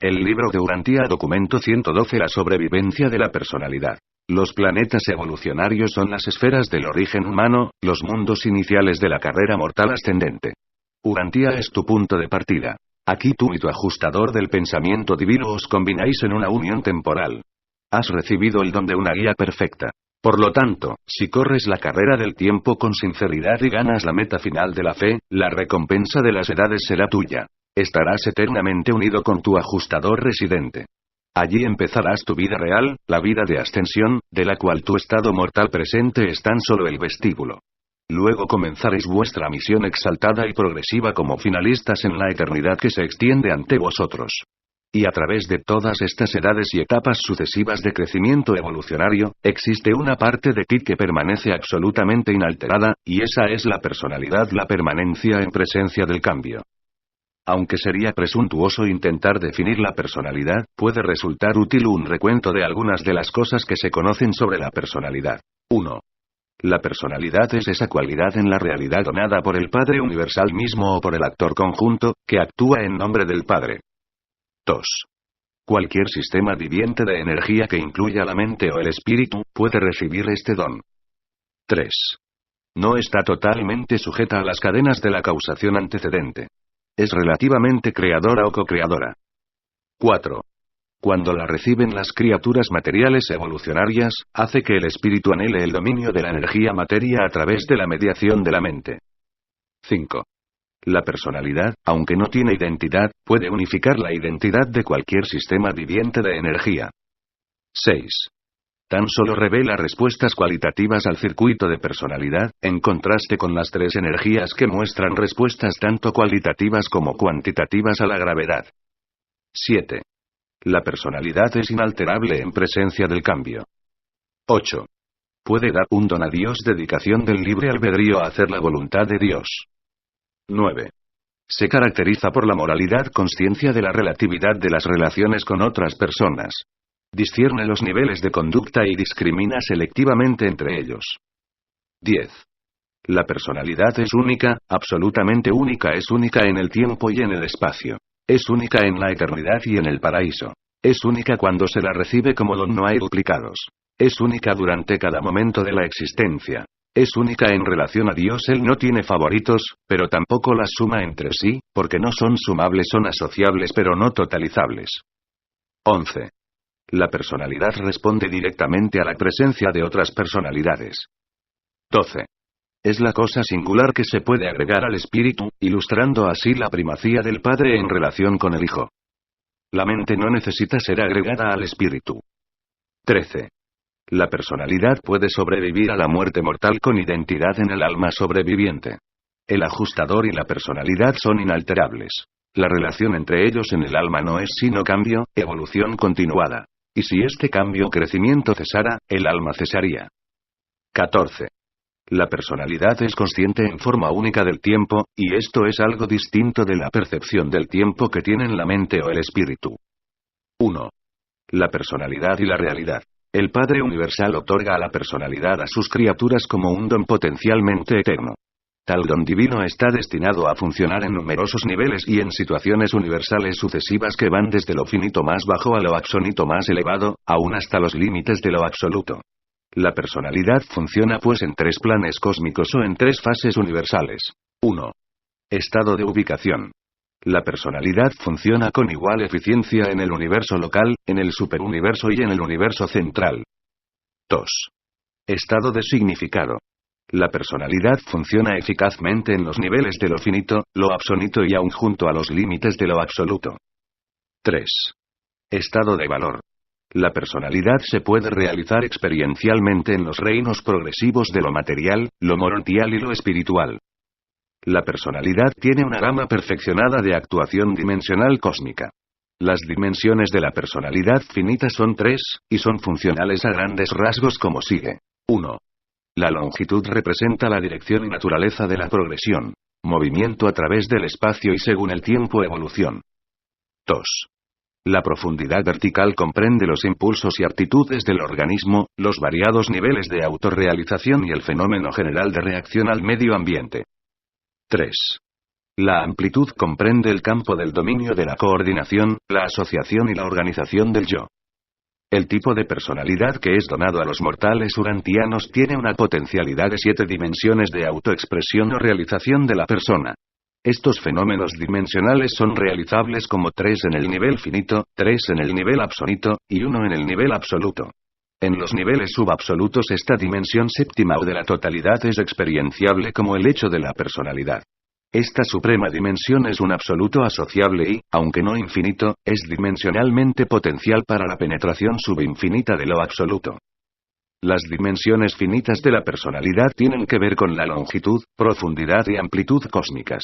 El libro de Urantia, documento 112. La sobrevivencia de la personalidad. Los planetas evolucionarios son las esferas del origen humano, los mundos iniciales de la carrera mortal ascendente. Urantia es tu punto de partida. Aquí tú y tu ajustador del pensamiento divino os combináis en una unión temporal. Has recibido el don de una guía perfecta. Por lo tanto, si corres la carrera del tiempo con sinceridad y ganas la meta final de la fe, la recompensa de las edades será tuya. Estarás eternamente unido con tu ajustador residente. Allí empezarás tu vida real, la vida de ascensión, de la cual tu estado mortal presente es tan solo el vestíbulo. Luego comenzaréis vuestra misión exaltada y progresiva como finalistas en la eternidad que se extiende ante vosotros. Y a través de todas estas edades y etapas sucesivas de crecimiento evolucionario, existe una parte de ti que permanece absolutamente inalterada, y esa es la personalidad, la permanencia en presencia del cambio. Aunque sería presuntuoso intentar definir la personalidad, puede resultar útil un recuento de algunas de las cosas que se conocen sobre la personalidad. 1. La personalidad es esa cualidad en la realidad donada por el Padre Universal mismo o por el actor conjunto, que actúa en nombre del Padre. 2. Cualquier sistema viviente de energía que incluya la mente o el espíritu, puede recibir este don. 3. No está totalmente sujeta a las cadenas de la causación antecedente. Es relativamente creadora o co-creadora. 4. Cuando la reciben las criaturas materiales evolucionarias, hace que el espíritu anhele el dominio de la energía materia a través de la mediación de la mente. 5. La personalidad, aunque no tiene identidad, puede unificar la identidad de cualquier sistema viviente de energía. 6. Tan solo revela respuestas cualitativas al circuito de personalidad, en contraste con las tres energías que muestran respuestas tanto cualitativas como cuantitativas a la gravedad. 7. La personalidad es inalterable en presencia del cambio. 8. Puede dar un don a Dios, dedicación del libre albedrío a hacer la voluntad de Dios. 9. Se caracteriza por la moralidad, consciencia de la relatividad de las relaciones con otras personas. Discierne los niveles de conducta y discrimina selectivamente entre ellos. 10. La personalidad es única, absolutamente única, es única en el tiempo y en el espacio. Es única en la eternidad y en el paraíso. Es única cuando se la recibe como don, no hay duplicados. Es única durante cada momento de la existencia. Es única en relación a Dios, Él no tiene favoritos, pero tampoco las suma entre sí, porque no son sumables, son asociables pero no totalizables. 11. La personalidad responde directamente a la presencia de otras personalidades. 12. Es la cosa singular que se puede agregar al espíritu, ilustrando así la primacía del Padre en relación con el Hijo. La mente no necesita ser agregada al espíritu. 13. La personalidad puede sobrevivir a la muerte mortal con identidad en el alma sobreviviente. El ajustador y la personalidad son inalterables. La relación entre ellos en el alma no es sino cambio, evolución continuada. Y si este cambio o crecimiento cesara, el alma cesaría. 14. La personalidad es consciente en forma única del tiempo, y esto es algo distinto de la percepción del tiempo que tienen la mente o el espíritu. 1. La personalidad y la realidad. El Padre Universal otorga a la personalidad a sus criaturas como un don potencialmente eterno. Tal don divino está destinado a funcionar en numerosos niveles y en situaciones universales sucesivas que van desde lo finito más bajo a lo axonito más elevado, aún hasta los límites de lo absoluto. La personalidad funciona pues en tres planes cósmicos o en tres fases universales. 1. Estado de ubicación. La personalidad funciona con igual eficiencia en el universo local, en el superuniverso y en el universo central. 2. Estado de significado. La personalidad funciona eficazmente en los niveles de lo finito, lo absonito y aún junto a los límites de lo absoluto. 3. Estado de valor. La personalidad se puede realizar experiencialmente en los reinos progresivos de lo material, lo morontial y lo espiritual. La personalidad tiene una gama perfeccionada de actuación dimensional cósmica. Las dimensiones de la personalidad finita son 3, y son funcionales a grandes rasgos como sigue. 1. La longitud representa la dirección y naturaleza de la progresión. Movimiento a través del espacio y según el tiempo evolución. 2. La profundidad vertical comprende los impulsos y actitudes del organismo, los variados niveles de autorrealización y el fenómeno general de reacción al medio ambiente. 3. La amplitud comprende el campo del dominio de la coordinación, la asociación y la organización del yo. El tipo de personalidad que es donado a los mortales urantianos tiene una potencialidad de 7 dimensiones de autoexpresión o realización de la persona. Estos fenómenos dimensionales son realizables como 3 en el nivel finito, 3 en el nivel absoluto, y 1 en el nivel absoluto. En los niveles subabsolutos esta dimensión séptima o de la totalidad es experienciable como el hecho de la personalidad. Esta suprema dimensión es un absoluto asociable y, aunque no infinito, es dimensionalmente potencial para la penetración subinfinita de lo absoluto. Las dimensiones finitas de la personalidad tienen que ver con la longitud, profundidad y amplitud cósmicas.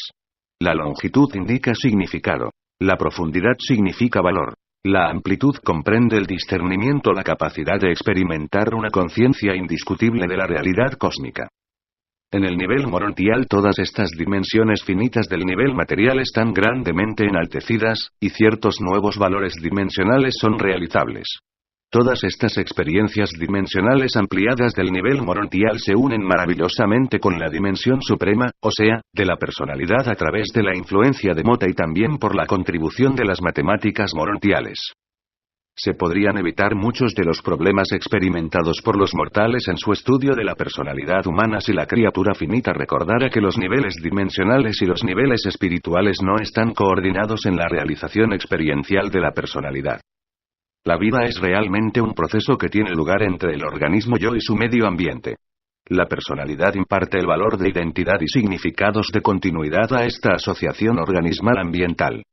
La longitud indica significado. La profundidad significa valor. La amplitud comprende el discernimiento, la capacidad de experimentar una conciencia indiscutible de la realidad cósmica. En el nivel morontial todas estas dimensiones finitas del nivel material están grandemente enaltecidas, y ciertos nuevos valores dimensionales son realizables. Todas estas experiencias dimensionales ampliadas del nivel morontial se unen maravillosamente con la dimensión suprema, o sea, de la personalidad a través de la influencia de Mota y también por la contribución de las matemáticas morontiales. Se podrían evitar muchos de los problemas experimentados por los mortales en su estudio de la personalidad humana si la criatura finita recordara que los niveles dimensionales y los niveles espirituales no están coordinados en la realización experiencial de la personalidad. La vida es realmente un proceso que tiene lugar entre el organismo yo y su medio ambiente. La personalidad imparte el valor de identidad y significados de continuidad a esta asociación organismal ambiental.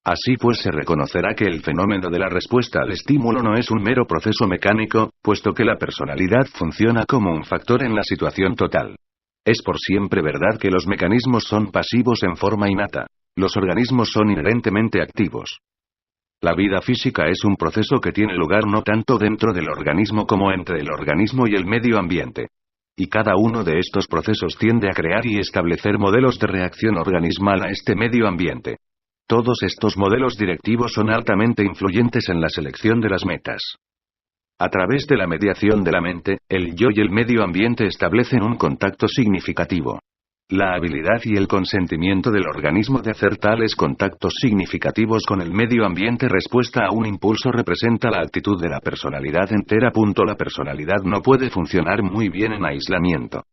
Así pues se reconocerá que el fenómeno de la respuesta al estímulo no es un mero proceso mecánico, puesto que la personalidad funciona como un factor en la situación total. Es por siempre verdad que los mecanismos son pasivos en forma innata. Los organismos son inherentemente activos. La vida física es un proceso que tiene lugar no tanto dentro del organismo como entre el organismo y el medio ambiente. Y cada uno de estos procesos tiende a crear y establecer modelos de reacción organismal a este medio ambiente. Todos estos modelos directivos son altamente influyentes en la selección de las metas. A través de la mediación de la mente, el yo y el medio ambiente establecen un contacto significativo. La habilidad y el consentimiento del organismo de hacer tales contactos significativos con el medio ambiente respuesta a un impulso representa la actitud de la personalidad entera. La personalidad no puede funcionar muy bien en aislamiento.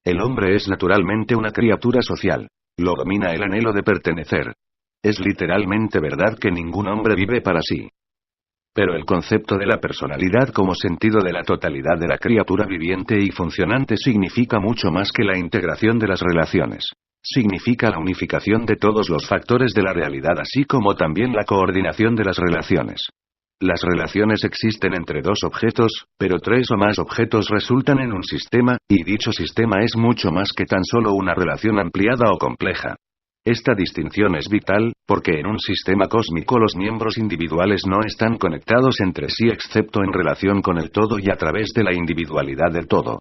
El hombre es naturalmente una criatura social. Lo domina el anhelo de pertenecer. Es literalmente verdad que ningún hombre vive para sí. Pero el concepto de la personalidad como sentido de la totalidad de la criatura viviente y funcionante significa mucho más que la integración de las relaciones. Significa la unificación de todos los factores de la realidad así como también la coordinación de las relaciones. Las relaciones existen entre dos objetos, pero 3 o más objetos resultan en un sistema, y dicho sistema es mucho más que tan solo una relación ampliada o compleja. Esta distinción es vital, porque en un sistema cósmico los miembros individuales no están conectados entre sí excepto en relación con el todo y a través de la individualidad del todo.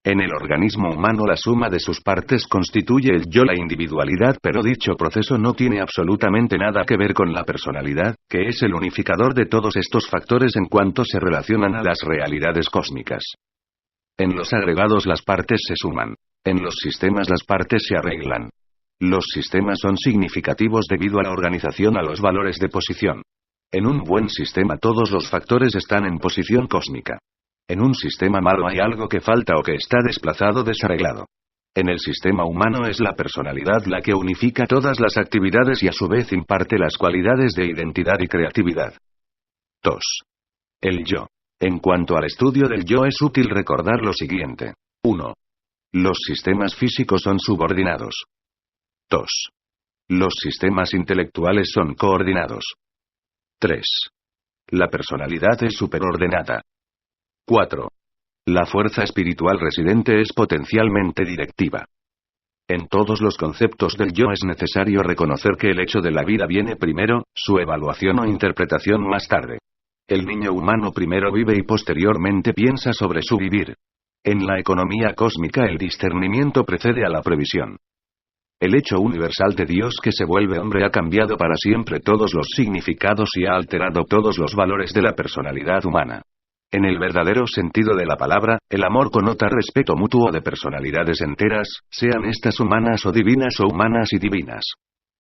En el organismo humano la suma de sus partes constituye el yo, la individualidad, pero dicho proceso no tiene absolutamente nada que ver con la personalidad, que es el unificador de todos estos factores en cuanto se relacionan a las realidades cósmicas. En los agregados las partes se suman. En los sistemas las partes se arreglan. Los sistemas son significativos debido a la organización a los valores de posición. En un buen sistema todos los factores están en posición cósmica. En un sistema malo hay algo que falta o que está desplazado, desarreglado. En el sistema humano es la personalidad la que unifica todas las actividades y a su vez imparte las cualidades de identidad y creatividad. 2. El yo. En cuanto al estudio del yo es útil recordar lo siguiente. 1. Los sistemas físicos son subordinados. 2. Los sistemas intelectuales son coordinados. 3. La personalidad es superordenada. 4. La fuerza espiritual residente es potencialmente directiva. En todos los conceptos del yo es necesario reconocer que el hecho de la vida viene primero, su evaluación o interpretación más tarde. El niño humano primero vive y posteriormente piensa sobre su vivir. En la economía cósmica el discernimiento precede a la previsión. El hecho universal de Dios que se vuelve hombre ha cambiado para siempre todos los significados y ha alterado todos los valores de la personalidad humana. En el verdadero sentido de la palabra, el amor connota respeto mutuo de personalidades enteras, sean estas humanas o divinas o humanas y divinas.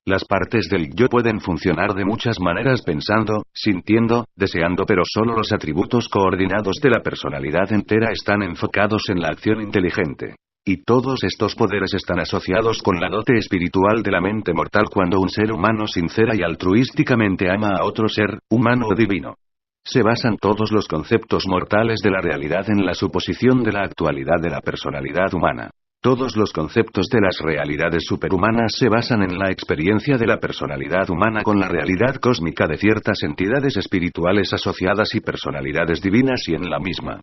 Las partes del yo pueden funcionar de muchas maneras pensando, sintiendo, deseando, pero solo los atributos coordinados de la personalidad entera están enfocados en la acción inteligente. Y todos estos poderes están asociados con la dote espiritual de la mente mortal cuando un ser humano sincera y altruísticamente ama a otro ser, humano o divino. Se basan todos los conceptos mortales de la realidad en la suposición de la actualidad de la personalidad humana. Todos los conceptos de las realidades superhumanas se basan en la experiencia de la personalidad humana con la realidad cósmica de ciertas entidades espirituales asociadas y personalidades divinas y en la misma.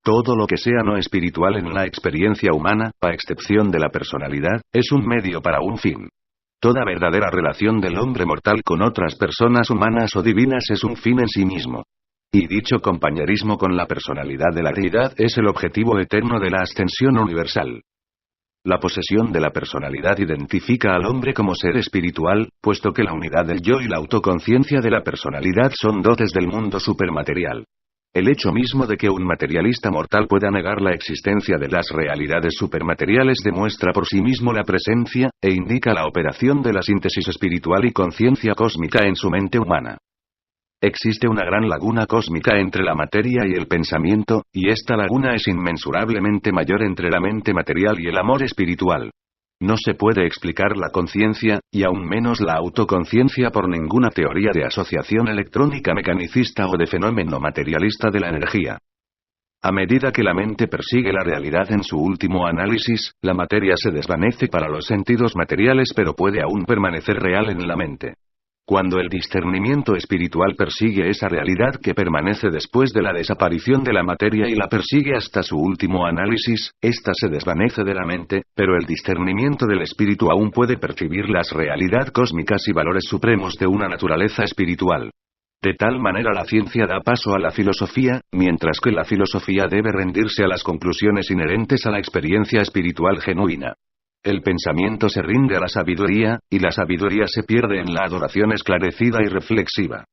Todo lo que sea no espiritual en la experiencia humana, a excepción de la personalidad, es un medio para un fin. Toda verdadera relación del hombre mortal con otras personas humanas o divinas es un fin en sí mismo. Y dicho compañerismo con la personalidad de la deidad es el objetivo eterno de la ascensión universal. La posesión de la personalidad identifica al hombre como ser espiritual, puesto que la unidad del yo y la autoconciencia de la personalidad son dotes del mundo supermaterial. El hecho mismo de que un materialista mortal pueda negar la existencia de las realidades supermateriales demuestra por sí mismo la presencia, e indica la operación de la síntesis espiritual y conciencia cósmica en su mente humana. Existe una gran laguna cósmica entre la materia y el pensamiento, y esta laguna es inmensurablemente mayor entre la mente material y el amor espiritual. No se puede explicar la conciencia, y aún menos la autoconciencia por ninguna teoría de asociación electrónica mecanicista o de fenómeno materialista de la energía. A medida que la mente persigue la realidad en su último análisis, la materia se desvanece para los sentidos materiales pero puede aún permanecer real en la mente. Cuando el discernimiento espiritual persigue esa realidad que permanece después de la desaparición de la materia y la persigue hasta su último análisis, ésta se desvanece de la mente, pero el discernimiento del espíritu aún puede percibir las realidades cósmicas y valores supremos de una naturaleza espiritual. De tal manera la ciencia da paso a la filosofía, mientras que la filosofía debe rendirse a las conclusiones inherentes a la experiencia espiritual genuina. El pensamiento se rinde a la sabiduría, y la sabiduría se pierde en la adoración esclarecida y reflexiva.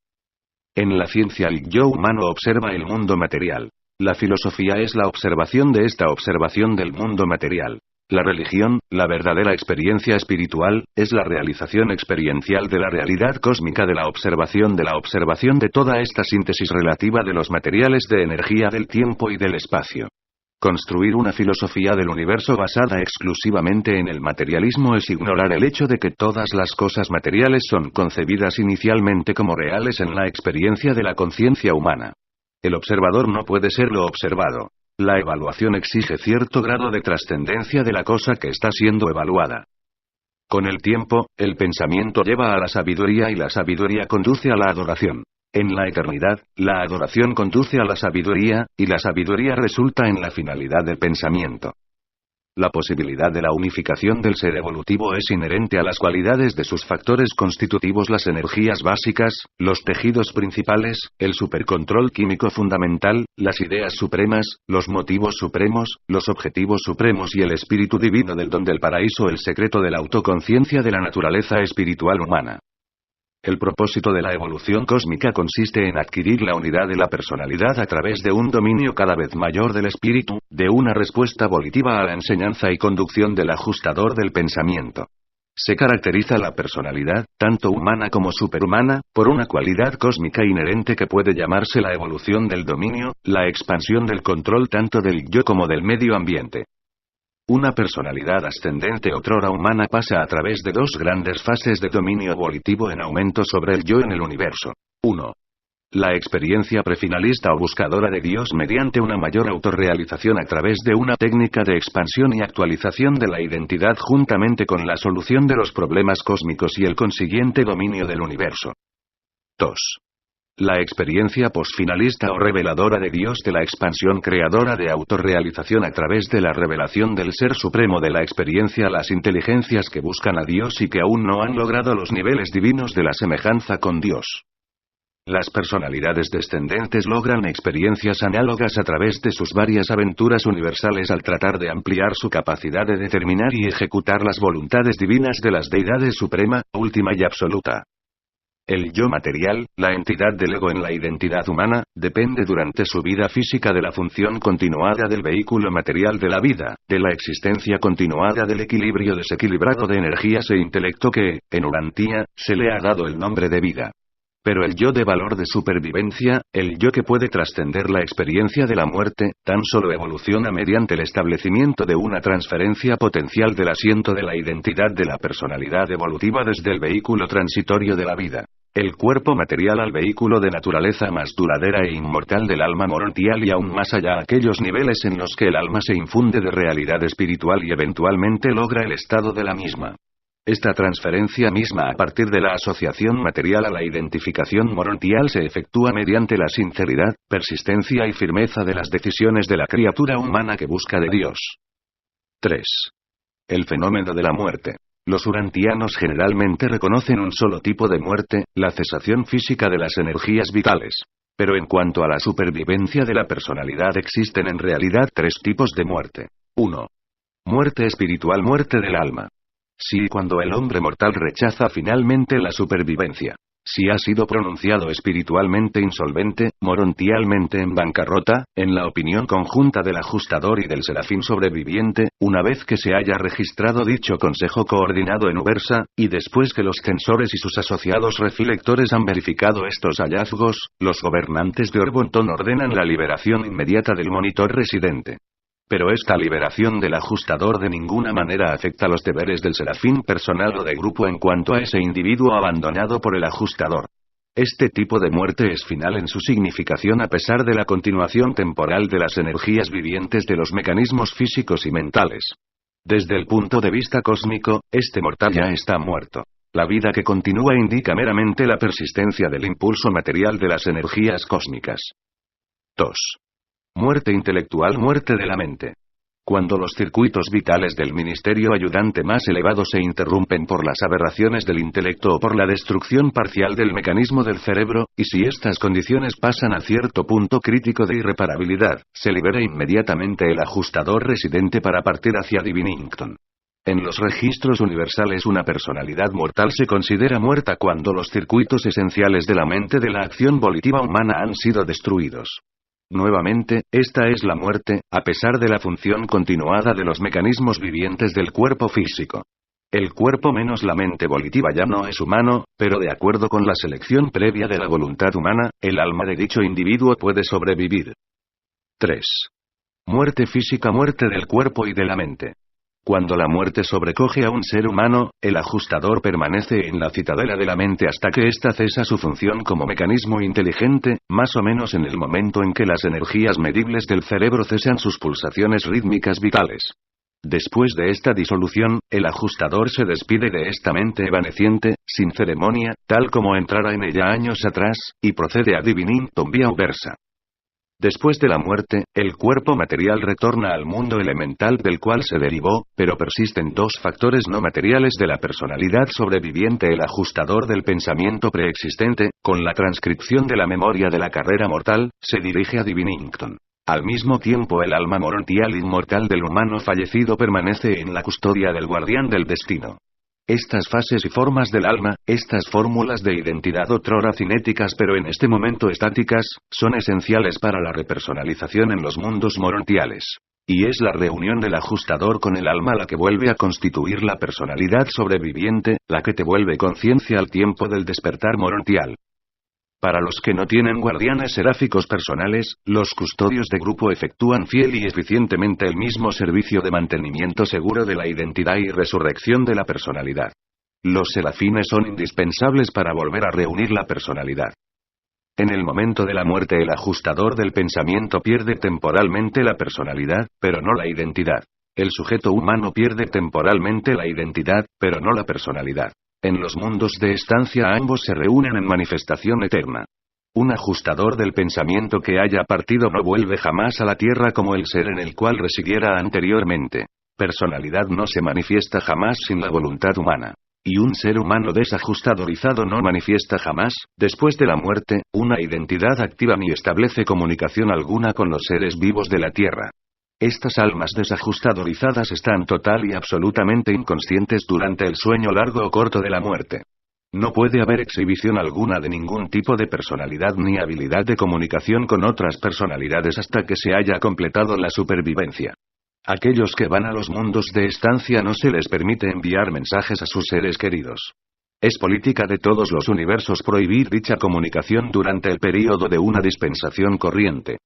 En la ciencia el yo humano observa el mundo material. La filosofía es la observación de esta observación del mundo material. La religión, la verdadera experiencia espiritual, es la realización experiencial de la realidad cósmica de la observación de toda esta síntesis relativa de los materiales de energía del tiempo y del espacio. Construir una filosofía del universo basada exclusivamente en el materialismo es ignorar el hecho de que todas las cosas materiales son concebidas inicialmente como reales en la experiencia de la conciencia humana. El observador no puede ser lo observado. La evaluación exige cierto grado de trascendencia de la cosa que está siendo evaluada. Con el tiempo, el pensamiento lleva a la sabiduría y la sabiduría conduce a la adoración. En la eternidad, la adoración conduce a la sabiduría, y la sabiduría resulta en la finalidad del pensamiento. La posibilidad de la unificación del ser evolutivo es inherente a las cualidades de sus factores constitutivos, las energías básicas, los tejidos principales, el supercontrol químico fundamental, las ideas supremas, los motivos supremos, los objetivos supremos y el espíritu divino del don del paraíso, el secreto de la autoconciencia de la naturaleza espiritual humana. El propósito de la evolución cósmica consiste en adquirir la unidad de la personalidad a través de un dominio cada vez mayor del espíritu, de una respuesta volitiva a la enseñanza y conducción del ajustador del pensamiento. Se caracteriza la personalidad, tanto humana como superhumana, por una cualidad cósmica inherente que puede llamarse la evolución del dominio, la expansión del control tanto del yo como del medio ambiente. Una personalidad ascendente otrora humana pasa a través de dos grandes fases de dominio volitivo en aumento sobre el yo en el universo. 1. La experiencia prefinalista o buscadora de Dios mediante una mayor autorrealización a través de una técnica de expansión y actualización de la identidad juntamente con la solución de los problemas cósmicos y el consiguiente dominio del universo. 2. La experiencia posfinalista o reveladora de Dios de la expansión creadora de autorrealización a través de la revelación del Ser Supremo de la experiencia a las inteligencias que buscan a Dios y que aún no han logrado los niveles divinos de la semejanza con Dios. Las personalidades descendentes logran experiencias análogas a través de sus varias aventuras universales al tratar de ampliar su capacidad de determinar y ejecutar las voluntades divinas de las deidades suprema, última y absoluta. El yo material, la entidad del ego en la identidad humana, depende durante su vida física de la función continuada del vehículo material de la vida, de la existencia continuada del equilibrio desequilibrado de energías e intelecto que, en Urantia, se le ha dado el nombre de vida. Pero el yo de valor de supervivencia, el yo que puede trascender la experiencia de la muerte, tan solo evoluciona mediante el establecimiento de una transferencia potencial del asiento de la identidad de la personalidad evolutiva desde el vehículo transitorio de la vida. El cuerpo material al vehículo de naturaleza más duradera e inmortal del alma morontial y aún más allá aquellos niveles en los que el alma se infunde de realidad espiritual y eventualmente logra el estado de la misma. Esta transferencia misma a partir de la asociación material a la identificación morontial se efectúa mediante la sinceridad, persistencia y firmeza de las decisiones de la criatura humana que busca de Dios. 3. El fenómeno de la muerte. Los urantianos generalmente reconocen un solo tipo de muerte, la cesación física de las energías vitales. Pero en cuanto a la supervivencia de la personalidad existen en realidad 3 tipos de muerte. 1. Muerte espiritual, muerte del alma. Si cuando el hombre mortal rechaza finalmente la supervivencia. Si ha sido pronunciado espiritualmente insolvente, morontialmente en bancarrota, en la opinión conjunta del ajustador y del serafín sobreviviente, una vez que se haya registrado dicho consejo coordinado en Ubersa, y después que los censores y sus asociados reflectores han verificado estos hallazgos, los gobernantes de Orbonton ordenan la liberación inmediata del monitor residente. Pero esta liberación del ajustador de ninguna manera afecta los deberes del serafín personal o de grupo en cuanto a ese individuo abandonado por el ajustador. Este tipo de muerte es final en su significación a pesar de la continuación temporal de las energías vivientes de los mecanismos físicos y mentales. Desde el punto de vista cósmico, este mortal ya está muerto. La vida que continúa indica meramente la persistencia del impulso material de las energías cósmicas. 2. Muerte intelectual, muerte de la mente. Cuando los circuitos vitales del ministerio ayudante más elevado se interrumpen por las aberraciones del intelecto o por la destrucción parcial del mecanismo del cerebro, y si estas condiciones pasan a cierto punto crítico de irreparabilidad, se libera inmediatamente el ajustador residente para partir hacia Divinington. En los registros universales una personalidad mortal se considera muerta cuando los circuitos esenciales de la mente de la acción volitiva humana han sido destruidos. Nuevamente, esta es la muerte, a pesar de la función continuada de los mecanismos vivientes del cuerpo físico. El cuerpo menos la mente volitiva ya no es humano, pero de acuerdo con la selección previa de la voluntad humana, el alma de dicho individuo puede sobrevivir. 3. Muerte física, muerte del cuerpo y de la mente. Cuando la muerte sobrecoge a un ser humano, el ajustador permanece en la citadela de la mente hasta que ésta cesa su función como mecanismo inteligente, más o menos en el momento en que las energías medibles del cerebro cesan sus pulsaciones rítmicas vitales. Después de esta disolución, el ajustador se despide de esta mente evanesciente, sin ceremonia, tal como entrara en ella años atrás, y procede a Divinington vía Ubersa. Después de la muerte, el cuerpo material retorna al mundo elemental del cual se derivó, pero persisten 2 factores no materiales de la personalidad sobreviviente: el ajustador del pensamiento preexistente, con la transcripción de la memoria de la carrera mortal, se dirige a Divinington. Al mismo tiempo el alma morontial inmortal del humano fallecido permanece en la custodia del guardián del destino. Estas fases y formas del alma, estas fórmulas de identidad otrora cinéticas pero en este momento estáticas, son esenciales para la repersonalización en los mundos morontiales. Y es la reunión del ajustador con el alma la que vuelve a constituir la personalidad sobreviviente, la que te vuelve conciencia al tiempo del despertar morontial. Para los que no tienen guardianes seráficos personales, los custodios de grupo efectúan fiel y eficientemente el mismo servicio de mantenimiento seguro de la identidad y resurrección de la personalidad. Los serafines son indispensables para volver a reunir la personalidad. En el momento de la muerte el ajustador del pensamiento pierde temporalmente la personalidad, pero no la identidad. El sujeto humano pierde temporalmente la identidad, pero no la personalidad. En los mundos de estancia ambos se reúnen en manifestación eterna. Un ajustador del pensamiento que haya partido no vuelve jamás a la tierra como el ser en el cual residiera anteriormente. Personalidad no se manifiesta jamás sin la voluntad humana. Y un ser humano desajustadorizado no manifiesta jamás, después de la muerte, una identidad activa ni establece comunicación alguna con los seres vivos de la tierra. Estas almas desajustadorizadas están total y absolutamente inconscientes durante el sueño largo o corto de la muerte. No puede haber exhibición alguna de ningún tipo de personalidad ni habilidad de comunicación con otras personalidades hasta que se haya completado la supervivencia. Aquellos que van a los mundos de estancia no se les permite enviar mensajes a sus seres queridos. Es política de todos los universos prohibir dicha comunicación durante el período de una dispensación corriente.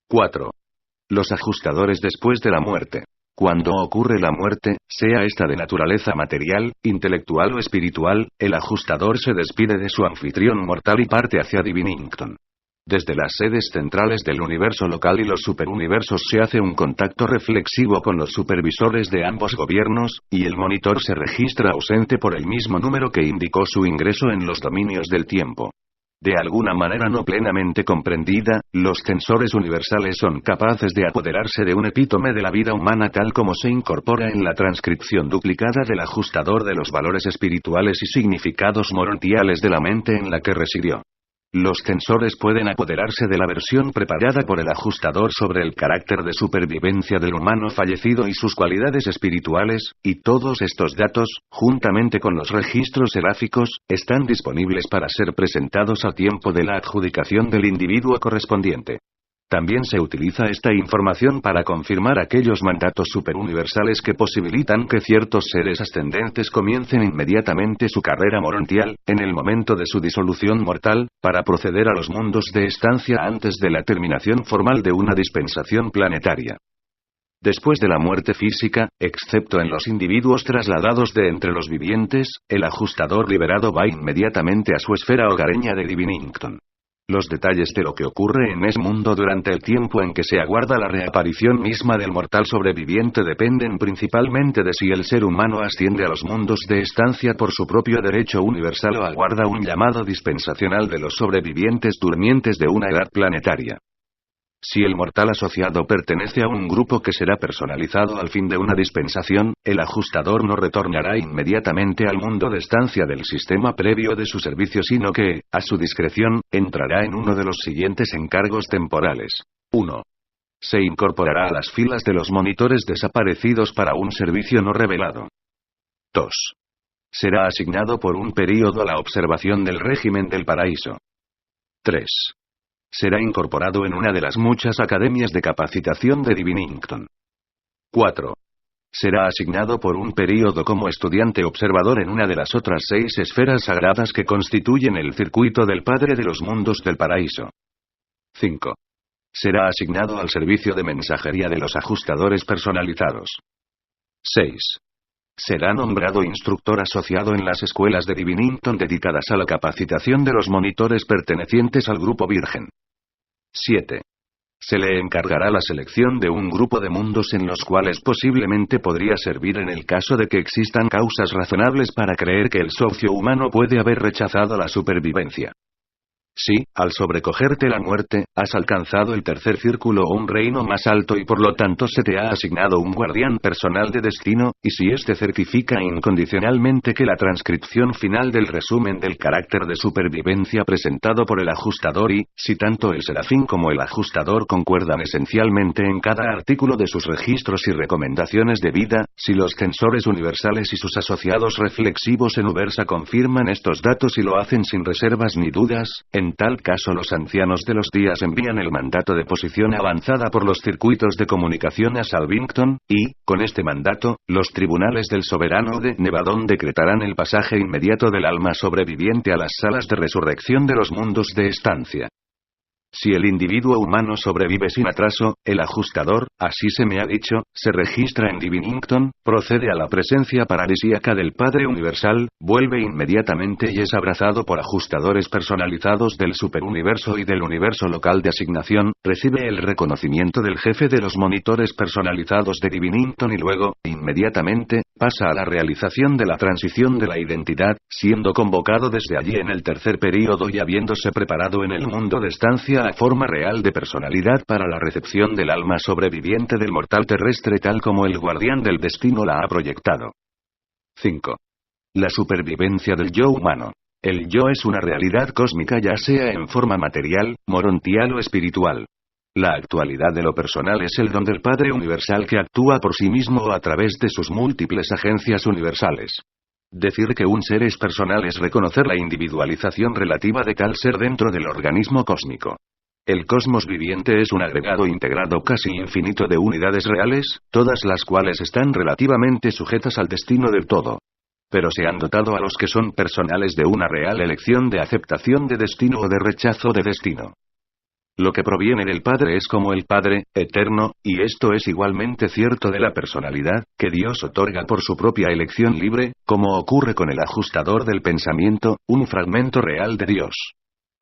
4. Los ajustadores después de la muerte. Cuando ocurre la muerte, sea esta de naturaleza material, intelectual o espiritual, el ajustador se despide de su anfitrión mortal y parte hacia Divinington. Desde las sedes centrales del universo local y los superuniversos se hace un contacto reflexivo con los supervisores de ambos gobiernos, y el monitor se registra ausente por el mismo número que indicó su ingreso en los dominios del tiempo. De alguna manera no plenamente comprendida, los tensores universales son capaces de apoderarse de un epítome de la vida humana tal como se incorpora en la transcripción duplicada del ajustador de los valores espirituales y significados morontiales de la mente en la que residió. Los tensores pueden apoderarse de la versión preparada por el ajustador sobre el carácter de supervivencia del humano fallecido y sus cualidades espirituales, y todos estos datos, juntamente con los registros seráficos, están disponibles para ser presentados a tiempo de la adjudicación del individuo correspondiente. También se utiliza esta información para confirmar aquellos mandatos superuniversales que posibilitan que ciertos seres ascendentes comiencen inmediatamente su carrera morontial, en el momento de su disolución mortal, para proceder a los mundos de estancia antes de la terminación formal de una dispensación planetaria. Después de la muerte física, excepto en los individuos trasladados de entre los vivientes, el ajustador liberado va inmediatamente a su esfera hogareña de Divinington. Los detalles de lo que ocurre en ese mundo durante el tiempo en que se aguarda la reaparición misma del mortal sobreviviente dependen principalmente de si el ser humano asciende a los mundos de estancia por su propio derecho universal o aguarda un llamado dispensacional de los sobrevivientes durmientes de una edad planetaria. Si el mortal asociado pertenece a un grupo que será personalizado al fin de una dispensación, el ajustador no retornará inmediatamente al mundo de estancia del sistema previo de su servicio sino que, a su discreción, entrará en uno de los siguientes encargos temporales. 1. Se incorporará a las filas de los monitores desaparecidos para un servicio no revelado. 2. Será asignado por un período a la observación del régimen del paraíso. 3. Será incorporado en una de las muchas academias de capacitación de Divinington. 4. Será asignado por un período como estudiante observador en una de las otras 6 esferas sagradas que constituyen el circuito del Padre de los Mundos del Paraíso. 5. Será asignado al servicio de mensajería de los ajustadores personalizados. 6. Será nombrado instructor asociado en las escuelas de Divinington dedicadas a la capacitación de los monitores pertenecientes al grupo Virgen. 7. Se le encargará la selección de un grupo de mundos en los cuales posiblemente podría servir en el caso de que existan causas razonables para creer que el socio humano puede haber rechazado la supervivencia. Si, al sobrecogerte la muerte, has alcanzado el tercer círculo o un reino más alto y por lo tanto se te ha asignado un guardián personal de destino, y si éste certifica incondicionalmente que la transcripción final del resumen del carácter de supervivencia presentado por el ajustador y, si tanto el serafín como el ajustador concuerdan esencialmente en cada artículo de sus registros y recomendaciones de vida, si los tensores universales y sus asociados reflexivos en Ubersa confirman estos datos y lo hacen sin reservas ni dudas, en tal caso los ancianos de los días envían el mandato de posición avanzada por los circuitos de comunicación a Salvington, y, con este mandato, los tribunales del soberano de Nevadón decretarán el pasaje inmediato del alma sobreviviente a las salas de resurrección de los mundos de estancia. Si el individuo humano sobrevive sin atraso, el ajustador, así se me ha dicho, se registra en Divinington, procede a la presencia paradisíaca del Padre Universal, vuelve inmediatamente y es abrazado por ajustadores personalizados del superuniverso y del universo local de asignación, recibe el reconocimiento del jefe de los monitores personalizados de Divinington y luego, inmediatamente, pasa a la realización de la transición de la identidad, siendo convocado desde allí en el tercer período y habiéndose preparado en el mundo de estancia a forma real de personalidad para la recepción del alma sobreviviente del mortal terrestre tal como el guardián del destino la ha proyectado. 5. La supervivencia del yo humano. El yo es una realidad cósmica ya sea en forma material, morontial o espiritual. La actualidad de lo personal es el don del Padre Universal que actúa por sí mismo o a través de sus múltiples agencias universales. Decir que un ser es personal es reconocer la individualización relativa de tal ser dentro del organismo cósmico. El cosmos viviente es un agregado integrado casi infinito de unidades reales, todas las cuales están relativamente sujetas al destino del todo. Pero se han dotado a los que son personales de una real elección de aceptación de destino o de rechazo de destino. Lo que proviene del Padre es como el Padre, eterno, y esto es igualmente cierto de la personalidad, que Dios otorga por su propia elección libre, como ocurre con el ajustador del pensamiento, un fragmento real de Dios.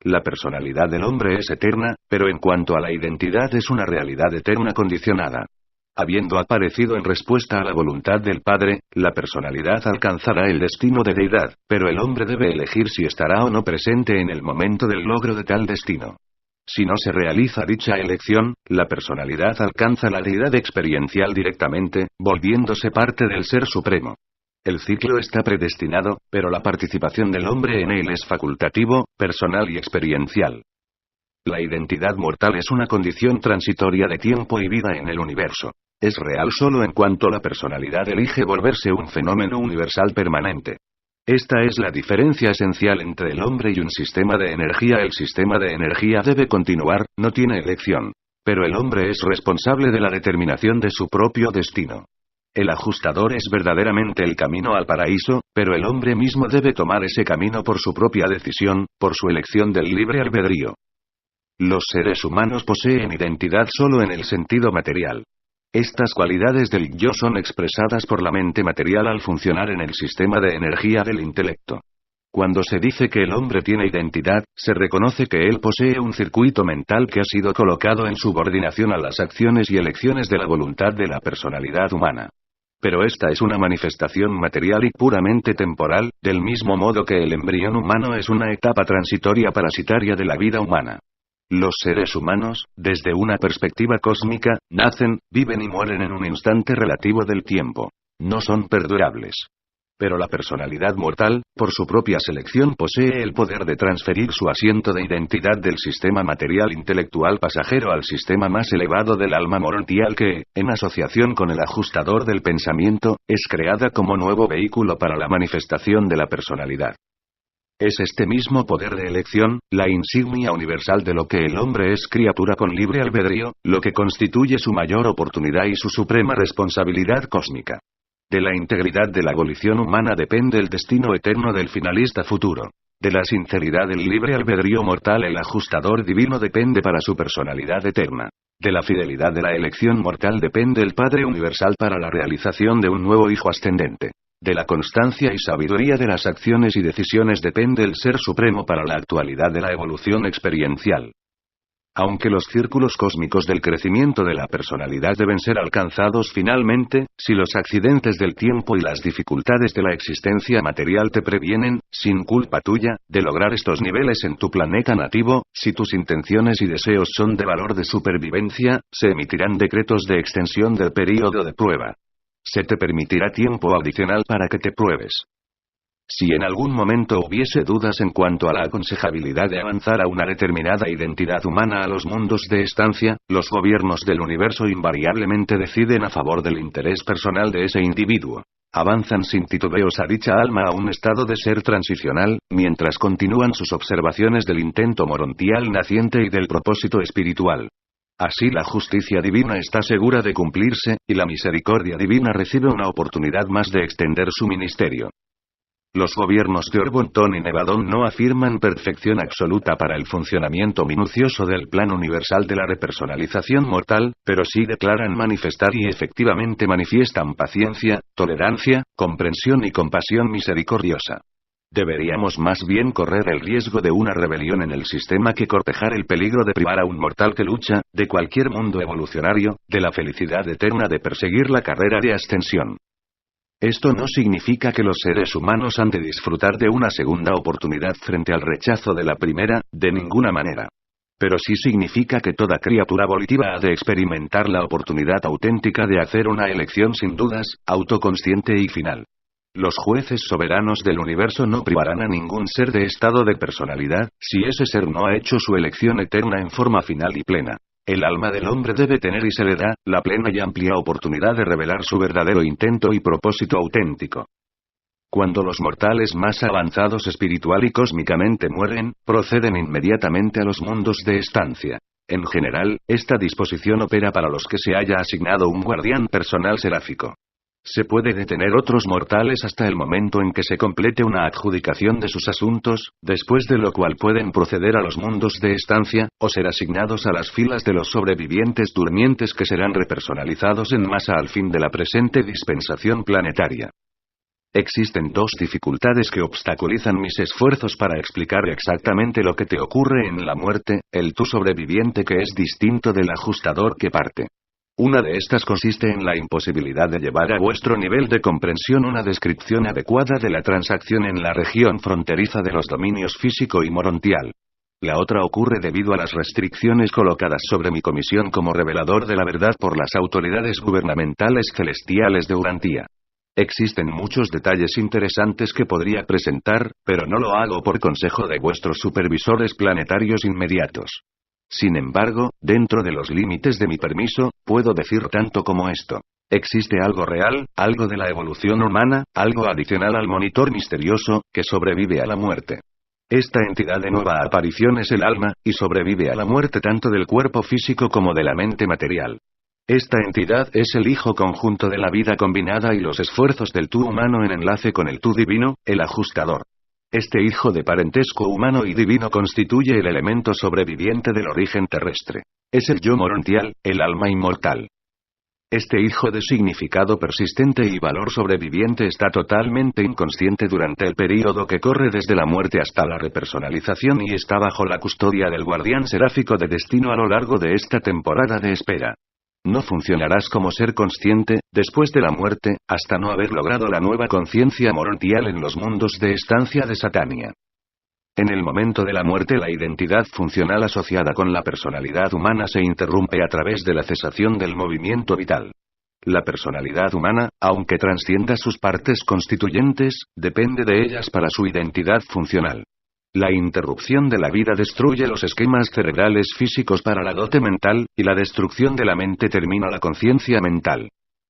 La personalidad del hombre es eterna, pero en cuanto a la identidad es una realidad eterna condicionada. Habiendo aparecido en respuesta a la voluntad del Padre, la personalidad alcanzará el destino de deidad, pero el hombre debe elegir si estará o no presente en el momento del logro de tal destino. Si no se realiza dicha elección, la personalidad alcanza la deidad experiencial directamente, volviéndose parte del Ser Supremo. El ciclo está predestinado, pero la participación del hombre en él es facultativo, personal y experiencial. La identidad mortal es una condición transitoria de tiempo y vida en el universo. Es real solo en cuanto la personalidad elige volverse un fenómeno universal permanente. Esta es la diferencia esencial entre el hombre y un sistema de energía. El sistema de energía debe continuar, no tiene elección. Pero el hombre es responsable de la determinación de su propio destino. El ajustador es verdaderamente el camino al paraíso, pero el hombre mismo debe tomar ese camino por su propia decisión, por su elección del libre albedrío. Los seres humanos poseen identidad solo en el sentido material. Estas cualidades del yo son expresadas por la mente material al funcionar en el sistema de energía del intelecto. Cuando se dice que el hombre tiene identidad, se reconoce que él posee un circuito mental que ha sido colocado en subordinación a las acciones y elecciones de la voluntad de la personalidad humana. Pero esta es una manifestación material y puramente temporal, del mismo modo que el embrión humano es una etapa transitoria parasitaria de la vida humana. Los seres humanos, desde una perspectiva cósmica, nacen, viven y mueren en un instante relativo del tiempo. No son perdurables. Pero la personalidad mortal, por su propia selección, posee el poder de transferir su asiento de identidad del sistema material intelectual pasajero al sistema más elevado del alma mortal que, en asociación con el ajustador del pensamiento, es creada como nuevo vehículo para la manifestación de la personalidad. Es este mismo poder de elección, la insignia universal de lo que el hombre es criatura con libre albedrío, lo que constituye su mayor oportunidad y su suprema responsabilidad cósmica. De la integridad de la volición humana depende el destino eterno del finalista futuro. De la sinceridad del libre albedrío mortal el ajustador divino depende para su personalidad eterna. De la fidelidad de la elección mortal depende el Padre Universal para la realización de un nuevo Hijo ascendente. De la constancia y sabiduría de las acciones y decisiones depende el Ser Supremo para la actualidad de la evolución experiencial. Aunque los círculos cósmicos del crecimiento de la personalidad deben ser alcanzados finalmente, si los accidentes del tiempo y las dificultades de la existencia material te previenen, sin culpa tuya, de lograr estos niveles en tu planeta nativo, si tus intenciones y deseos son de valor de supervivencia, se emitirán decretos de extensión del período de prueba. Se te permitirá tiempo adicional para que te pruebes. Si en algún momento hubiese dudas en cuanto a la aconsejabilidad de avanzar a una determinada identidad humana a los mundos de estancia, los gobiernos del universo invariablemente deciden a favor del interés personal de ese individuo. Avanzan sin titubeos a dicha alma a un estado de ser transicional, mientras continúan sus observaciones del intento morontial naciente y del propósito espiritual. Así la justicia divina está segura de cumplirse, y la misericordia divina recibe una oportunidad más de extender su ministerio. Los gobiernos de Orbontón y Nevadón no afirman perfección absoluta para el funcionamiento minucioso del plan universal de la repersonalización mortal, pero sí declaran manifestar y efectivamente manifiestan paciencia, tolerancia, comprensión y compasión misericordiosa. Deberíamos más bien correr el riesgo de una rebelión en el sistema que cortejar el peligro de privar a un mortal que lucha, de cualquier mundo evolucionario, de la felicidad eterna de perseguir la carrera de ascensión. Esto no significa que los seres humanos han de disfrutar de una segunda oportunidad frente al rechazo de la primera, de ninguna manera. Pero sí significa que toda criatura volitiva ha de experimentar la oportunidad auténtica de hacer una elección sin dudas, autoconsciente y final. Los jueces soberanos del universo no privarán a ningún ser de estado de personalidad, si ese ser no ha hecho su elección eterna en forma final y plena. El alma del hombre debe tener y se le da, la plena y amplia oportunidad de revelar su verdadero intento y propósito auténtico. Cuando los mortales más avanzados espiritual y cósmicamente mueren, proceden inmediatamente a los mundos de estancia. En general, esta disposición opera para los que se haya asignado un guardián personal seráfico. Se puede detener otros mortales hasta el momento en que se complete una adjudicación de sus asuntos, después de lo cual pueden proceder a los mundos de estancia, o ser asignados a las filas de los sobrevivientes durmientes que serán repersonalizados en masa al fin de la presente dispensación planetaria. Existen dos dificultades que obstaculizan mis esfuerzos para explicar exactamente lo que te ocurre en la muerte, el tú sobreviviente que es distinto del ajustador que parte. Una de estas consiste en la imposibilidad de llevar a vuestro nivel de comprensión una descripción adecuada de la transacción en la región fronteriza de los dominios físico y morontial. La otra ocurre debido a las restricciones colocadas sobre mi comisión como revelador de la verdad por las autoridades gubernamentales celestiales de Urantía. Existen muchos detalles interesantes que podría presentar, pero no lo hago por consejo de vuestros supervisores planetarios inmediatos. Sin embargo, dentro de los límites de mi permiso, puedo decir tanto como esto. Existe algo real, algo de la evolución humana, algo adicional al monitor misterioso, que sobrevive a la muerte. Esta entidad de nueva aparición es el alma, y sobrevive a la muerte tanto del cuerpo físico como de la mente material. Esta entidad es el hijo conjunto de la vida combinada y los esfuerzos del tú humano en enlace con el tú divino, el ajustador. Este hijo de parentesco humano y divino constituye el elemento sobreviviente del origen terrestre. Es el yo morontial, el alma inmortal. Este hijo de significado persistente y valor sobreviviente está totalmente inconsciente durante el período que corre desde la muerte hasta la repersonalización y está bajo la custodia del guardián seráfico de destino a lo largo de esta temporada de espera. No funcionarás como ser consciente, después de la muerte, hasta no haber logrado la nueva conciencia morontial en los mundos de estancia de Satania. En el momento de la muerte la identidad funcional asociada con la personalidad humana se interrumpe a través de la cesación del movimiento vital. La personalidad humana, aunque trascienda sus partes constituyentes, depende de ellas para su identidad funcional. La interrupción de la vida destruye los esquemas cerebrales físicos para la dote mental, y la destrucción de la mente termina la conciencia mental.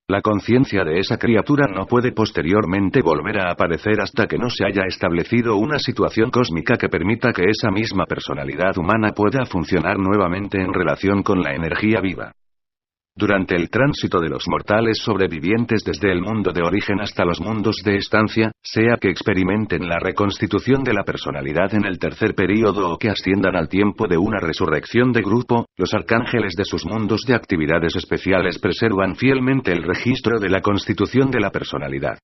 La conciencia de esa criatura no puede posteriormente volver a aparecer hasta que no se haya establecido una situación cósmica que permita que esa misma personalidad humana pueda funcionar nuevamente en relación con la energía viva. Durante el tránsito de los mortales sobrevivientes desde el mundo de origen hasta los mundos de estancia, sea que experimenten la reconstitución de la personalidad en el tercer período o que asciendan al tiempo de una resurrección de grupo, los arcángeles de sus mundos de actividades especiales preservan fielmente el registro de la constitución de la personalidad.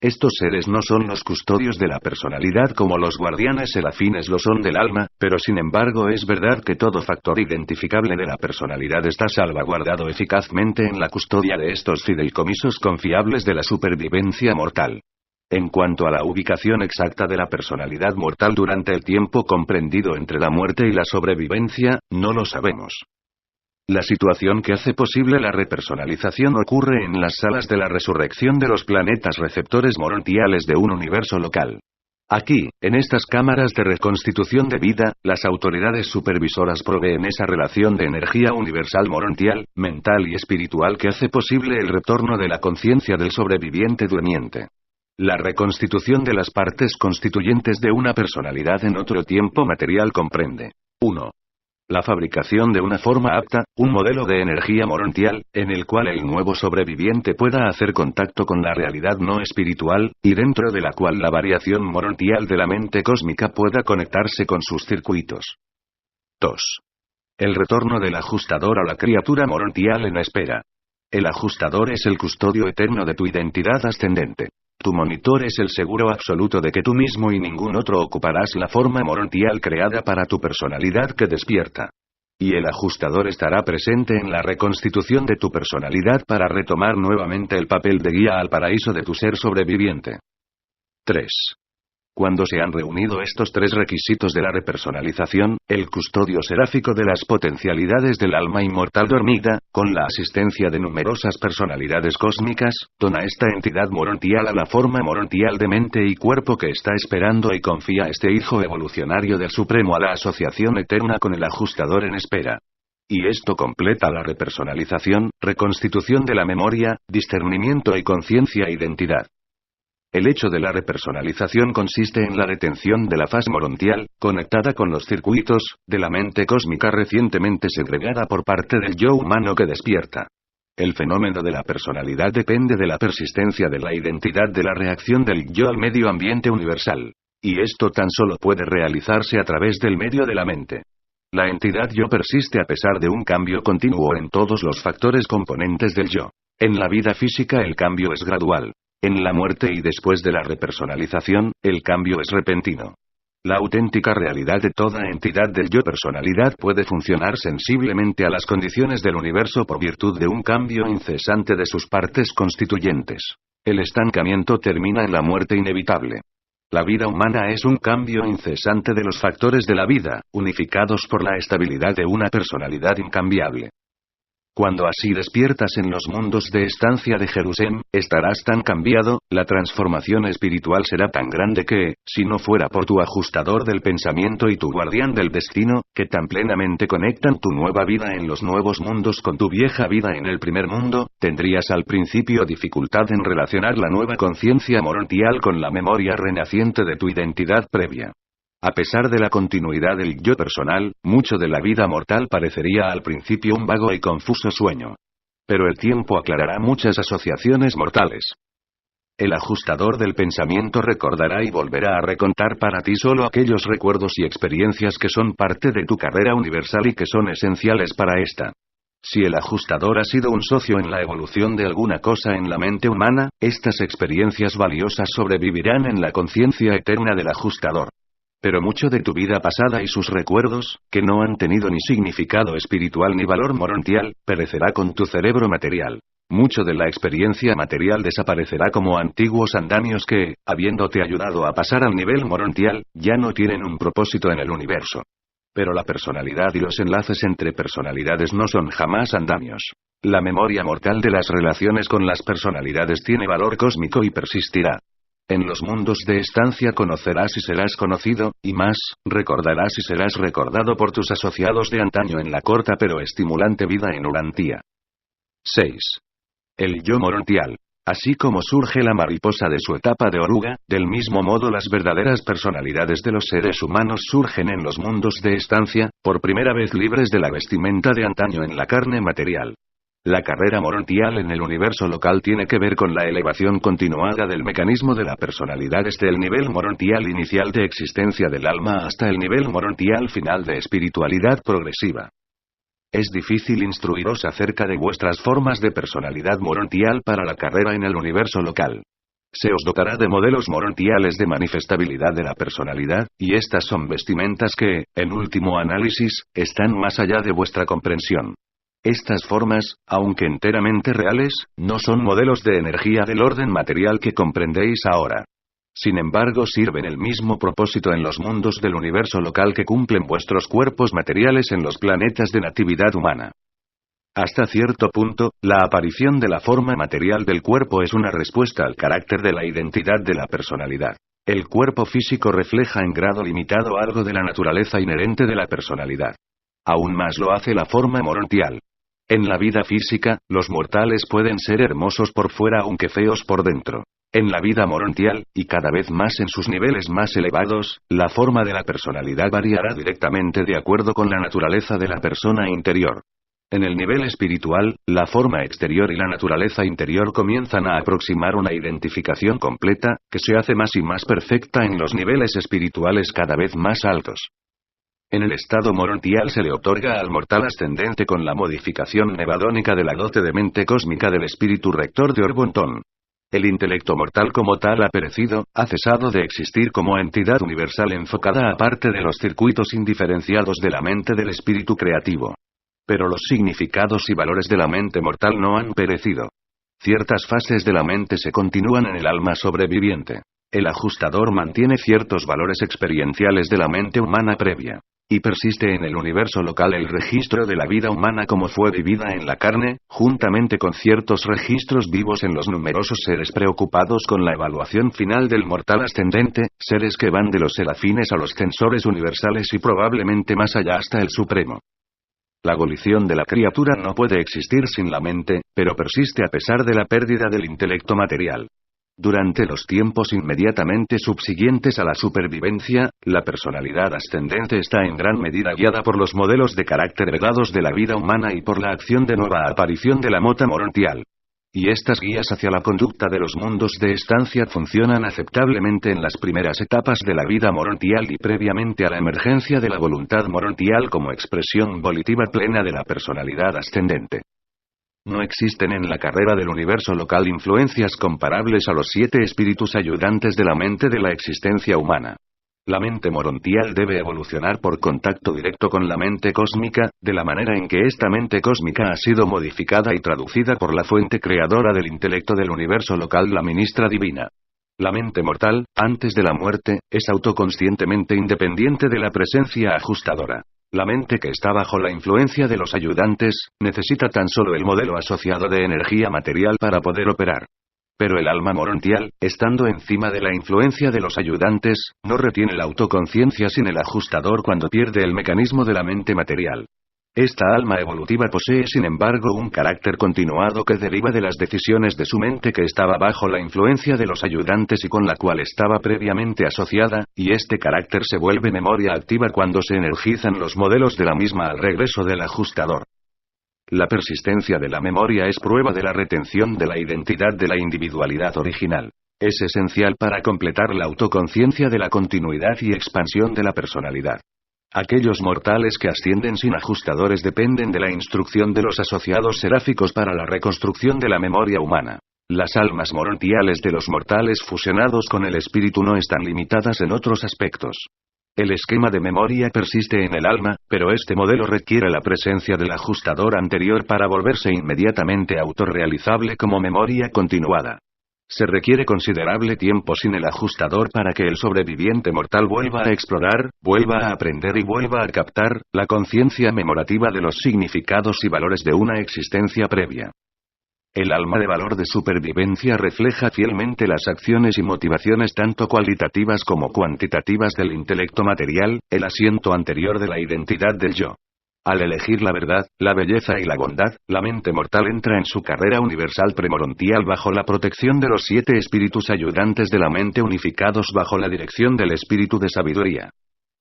Estos seres no son los custodios de la personalidad como los guardianes serafines lo son del alma, pero sin embargo es verdad que todo factor identificable de la personalidad está salvaguardado eficazmente en la custodia de estos fideicomisos confiables de la supervivencia mortal. En cuanto a la ubicación exacta de la personalidad mortal durante el tiempo comprendido entre la muerte y la sobrevivencia, no lo sabemos. La situación que hace posible la repersonalización ocurre en las salas de la resurrección de los planetas receptores morontiales de un universo local. Aquí, en estas cámaras de reconstitución de vida, las autoridades supervisoras proveen esa relación de energía universal morontial, mental y espiritual que hace posible el retorno de la conciencia del sobreviviente durmiente. La reconstitución de las partes constituyentes de una personalidad en otro tiempo material comprende 1. La fabricación de una forma apta, un modelo de energía morontial, en el cual el nuevo sobreviviente pueda hacer contacto con la realidad no espiritual, y dentro de la cual la variación morontial de la mente cósmica pueda conectarse con sus circuitos. 2. El retorno del ajustador a la criatura morontial en espera. El ajustador es el custodio eterno de tu identidad ascendente. Tu monitor es el seguro absoluto de que tú mismo y ningún otro ocuparás la forma morontial creada para tu personalidad que despierta. Y el ajustador estará presente en la reconstitución de tu personalidad para retomar nuevamente el papel de guía al paraíso de tu ser sobreviviente. 3. Cuando se han reunido estos tres requisitos de la repersonalización, el custodio seráfico de las potencialidades del alma inmortal dormida, con la asistencia de numerosas personalidades cósmicas, dona esta entidad morontial a la forma morontial de mente y cuerpo que está esperando y confía este hijo evolucionario del Supremo a la asociación eterna con el ajustador en espera. Y esto completa la repersonalización, reconstitución de la memoria, discernimiento y conciencia-identidad. El hecho de la repersonalización consiste en la detención de la fase morontial, conectada con los circuitos, de la mente cósmica recientemente segregada por parte del yo humano que despierta. El fenómeno de la personalidad depende de la persistencia de la identidad de la reacción del yo al medio ambiente universal. Y esto tan solo puede realizarse a través del medio de la mente. La entidad yo persiste a pesar de un cambio continuo en todos los factores componentes del yo. En la vida física el cambio es gradual. En la muerte y después de la repersonalización, el cambio es repentino. La auténtica realidad de toda entidad del yo personalidad puede funcionar sensiblemente a las condiciones del universo por virtud de un cambio incesante de sus partes constituyentes. El estancamiento termina en la muerte inevitable. La vida humana es un cambio incesante de los factores de la vida, unificados por la estabilidad de una personalidad incambiable. Cuando así despiertas en los mundos de estancia de Jerusalén, estarás tan cambiado, la transformación espiritual será tan grande que, si no fuera por tu ajustador del pensamiento y tu guardián del destino, que tan plenamente conectan tu nueva vida en los nuevos mundos con tu vieja vida en el primer mundo, tendrías al principio dificultad en relacionar la nueva conciencia morontial con la memoria renaciente de tu identidad previa. A pesar de la continuidad del yo personal, mucho de la vida mortal parecería al principio un vago y confuso sueño. Pero el tiempo aclarará muchas asociaciones mortales. El ajustador del pensamiento recordará y volverá a recontar para ti solo aquellos recuerdos y experiencias que son parte de tu carrera universal y que son esenciales para esta. Si el ajustador ha sido un socio en la evolución de alguna cosa en la mente humana, estas experiencias valiosas sobrevivirán en la conciencia eterna del ajustador. Pero mucho de tu vida pasada y sus recuerdos, que no han tenido ni significado espiritual ni valor morontial, perecerá con tu cerebro material. Mucho de la experiencia material desaparecerá como antiguos andamios que, habiéndote ayudado a pasar al nivel morontial, ya no tienen un propósito en el universo. Pero la personalidad y los enlaces entre personalidades no son jamás andamios. La memoria mortal de las relaciones con las personalidades tiene valor cósmico y persistirá. En los mundos de estancia conocerás y serás conocido, y más, recordarás y serás recordado por tus asociados de antaño en la corta pero estimulante vida en Urantía. 6. El yo morontial. Así como surge la mariposa de su etapa de oruga, del mismo modo las verdaderas personalidades de los seres humanos surgen en los mundos de estancia, por primera vez libres de la vestimenta de antaño en la carne material. La carrera morontial en el universo local tiene que ver con la elevación continuada del mecanismo de la personalidad desde el nivel morontial inicial de existencia del alma hasta el nivel morontial final de espiritualidad progresiva. Es difícil instruiros acerca de vuestras formas de personalidad morontial para la carrera en el universo local. Se os dotará de modelos morontiales de manifestabilidad de la personalidad, y estas son vestimentas que, en último análisis, están más allá de vuestra comprensión. Estas formas, aunque enteramente reales, no son modelos de energía del orden material que comprendéis ahora. Sin embargo, sirven el mismo propósito en los mundos del universo local que cumplen vuestros cuerpos materiales en los planetas de natividad humana. Hasta cierto punto, la aparición de la forma material del cuerpo es una respuesta al carácter de la identidad de la personalidad. El cuerpo físico refleja en grado limitado algo de la naturaleza inherente de la personalidad. Aún más lo hace la forma morontial. En la vida física, los mortales pueden ser hermosos por fuera aunque feos por dentro. En la vida morontial, y cada vez más en sus niveles más elevados, la forma de la personalidad variará directamente de acuerdo con la naturaleza de la persona interior. En el nivel espiritual, la forma exterior y la naturaleza interior comienzan a aproximar una identificación completa, que se hace más y más perfecta en los niveles espirituales cada vez más altos. En el estado morontial se le otorga al mortal ascendente con la modificación nevadónica de la dote de mente cósmica del espíritu rector de Orbontón. El intelecto mortal como tal ha perecido, ha cesado de existir como entidad universal enfocada aparte de los circuitos indiferenciados de la mente del espíritu creativo. Pero los significados y valores de la mente mortal no han perecido. Ciertas fases de la mente se continúan en el alma sobreviviente. El ajustador mantiene ciertos valores experienciales de la mente humana previa. Y persiste en el universo local el registro de la vida humana como fue vivida en la carne, juntamente con ciertos registros vivos en los numerosos seres preocupados con la evaluación final del mortal ascendente, seres que van de los serafines a los censores universales y probablemente más allá hasta el supremo. La abolición de la criatura no puede existir sin la mente, pero persiste a pesar de la pérdida del intelecto material. Durante los tiempos inmediatamente subsiguientes a la supervivencia, la personalidad ascendente está en gran medida guiada por los modelos de carácter heredados de la vida humana y por la acción de nueva aparición de la mota morontial. Y estas guías hacia la conducta de los mundos de estancia funcionan aceptablemente en las primeras etapas de la vida morontial y previamente a la emergencia de la voluntad morontial como expresión volitiva plena de la personalidad ascendente. No existen en la carrera del universo local influencias comparables a los 7 espíritus ayudantes de la mente de la existencia humana. La mente morontial debe evolucionar por contacto directo con la mente cósmica, de la manera en que esta mente cósmica ha sido modificada y traducida por la fuente creadora del intelecto del universo local, la ministra divina. La mente mortal, antes de la muerte, es autoconscientemente independiente de la presencia ajustadora. La mente que está bajo la influencia de los ayudantes, necesita tan solo el modelo asociado de energía material para poder operar. Pero el alma morontial, estando encima de la influencia de los ayudantes, no retiene la autoconciencia sin el ajustador cuando pierde el mecanismo de la mente material. Esta alma evolutiva posee sin embargo un carácter continuado que deriva de las decisiones de su mente que estaba bajo la influencia de los ayudantes y con la cual estaba previamente asociada, y este carácter se vuelve memoria activa cuando se energizan los modelos de la misma al regreso del ajustador. La persistencia de la memoria es prueba de la retención de la identidad de la individualidad original. Es esencial para completar la autoconciencia de la continuidad y expansión de la personalidad. Aquellos mortales que ascienden sin ajustadores dependen de la instrucción de los asociados seráficos para la reconstrucción de la memoria humana. Las almas morontiales de los mortales fusionados con el espíritu no están limitadas en otros aspectos. El esquema de memoria persiste en el alma, pero este modelo requiere la presencia del ajustador anterior para volverse inmediatamente autorrealizable como memoria continuada. Se requiere considerable tiempo sin el ajustador para que el sobreviviente mortal vuelva a explorar, vuelva a aprender y vuelva a captar la conciencia memorativa de los significados y valores de una existencia previa. El alma de valor de supervivencia refleja fielmente las acciones y motivaciones tanto cualitativas como cuantitativas del intelecto material, el asiento anterior de la identidad del yo. Al elegir la verdad, la belleza y la bondad, la mente mortal entra en su carrera universal premorontial bajo la protección de los 7 espíritus ayudantes de la mente unificados bajo la dirección del espíritu de sabiduría.